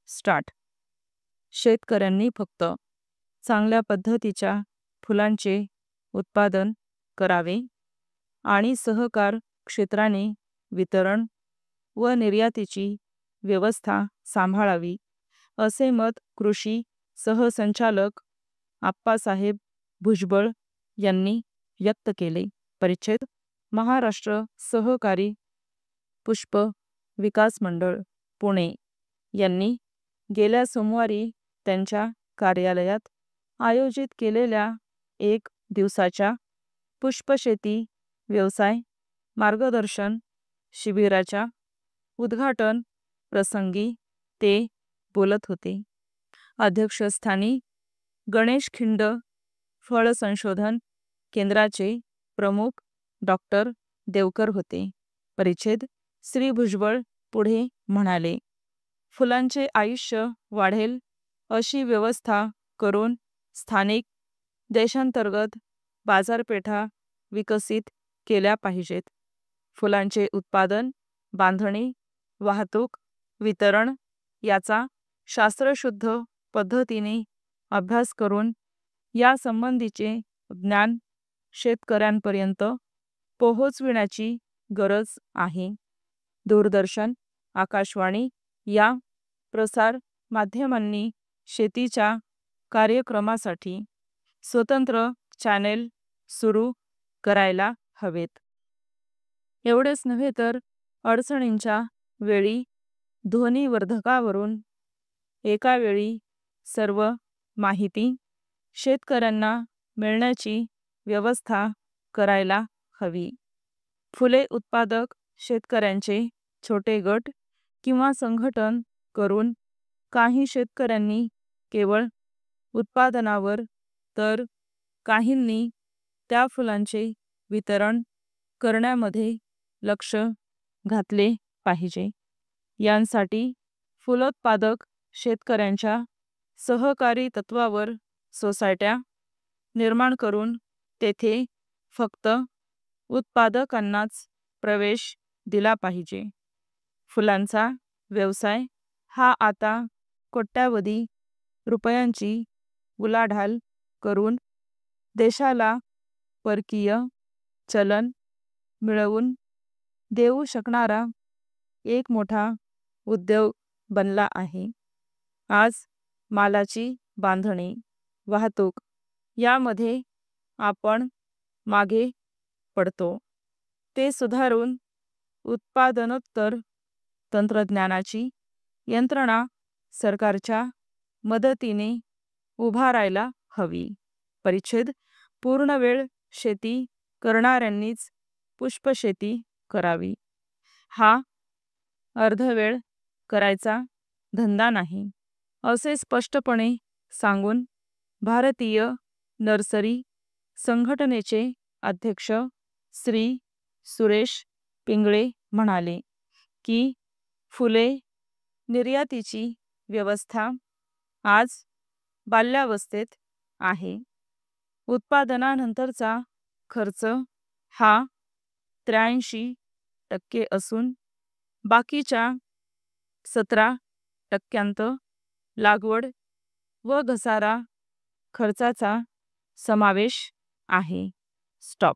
Start. शेतकऱ्यांनी फक्त चांगल्या पद्धतीच्या फुलांचे उत्पादन करावे आणि सहकार क्षेत्राने वितरण व निर्यातीची व्यवस्था सांभाळावी, असे मत कृषी सहसंचालक आप्पासाहेब भुजबळ यांनी व्यक्त केले. परिच्छेद महाराष्ट्र सहकारी पुष्प विकास मंडळ पुणे यांनी गेल्या सोमवारी त्यांच्या कार्यालयात आयोजित केलेल्या 1 दिवसाच्या पुष्पशेती व्यवसाय मार्गदर्शन शिबिराच्या उद्घाटन प्रसंगी ते बोलत होते. अध्यक्षस्थानी गणेश खिंड फळ संशोधन केंद्राचे प्रमुख डॉक्टर देवकर होते. परिच्छेद श्री भुजबळ पुढे म्हणाले, फुलांचे आयुष्य वाढेल अशी व्यवस्था करून स्थानिक देशांतर्गत बाजारपेठा विकसित केल्या पाहिजेत. फुलांचे उत्पादन, बांधणी, वाहतूक, वितरण याचा शास्त्रशुद्ध पद्धतीने अभ्यास करून यासंबंधीचे ज्ञान शेतकऱ्यांपर्यंत पोहोचविण्याची गरज आहे. दूरदर्शन, आकाशवाणी या प्रसार माध्यमांनी शेतीच्या कार्यक्रमासाठी स्वतंत्र चॅनेल सुरू करायला हवेत. एवढेच नव्हे तर अडचणींच्या वेळी ध्वनिवर्धकावरून एका वेळी सर्व माहिती शेतकऱ्यांना मिळण्याची व्यवस्था करायला हवी. फुले उत्पादक शेतकऱ्यांचे छोटे गट किंवा संघटन करून काही शेतकऱ्यांनी केवळ उत्पादनावर तर काहींनी त्या फुलांचे वितरण करण्यामध्ये लक्ष घातले पाहिजे. यांसाठी फुलोत्पादक शेतकऱ्यांच्या सहकारी तत्वावर सोसायट्या निर्माण करून तेथे फक्त उत्पादकांनाच प्रवेश दिला पाहिजे. फुलांचा व्यवसाय हा आता कोट्यावधी रुपयांची उलाढाल करून देशाला परकीय चलन मिळवून देऊ शकणारा एक मोठा उद्योग बनला आहे. आज मालाची बांधणी, वाहतूक यामध्ये आपण मागे पडतो. ते सुधारून उत्पादनोत्तर तंत्रज्ञानाची यंत्रणा सरकारच्या मदतीने उभारायला हवी. परिच्छेद पूर्णवेळ शेती करणाऱ्यांनीच पुष्पशेती करावी. हा अर्धवेळ करायचा धंदा नाही, असे स्पष्टपणे सांगून भारतीय नर्सरी संघटनेचे अध्यक्ष श्री सुरेश पिंगळे म्हणाले की फुले निर्यातीची व्यवस्था आज बाल्यावस्थेत आहे. उत्पादनानंतरचा खर्च हा 83% असून बाकीच्या 17% लागवड व घसारा खर्चाचा समावेश आहे. स्टॉप.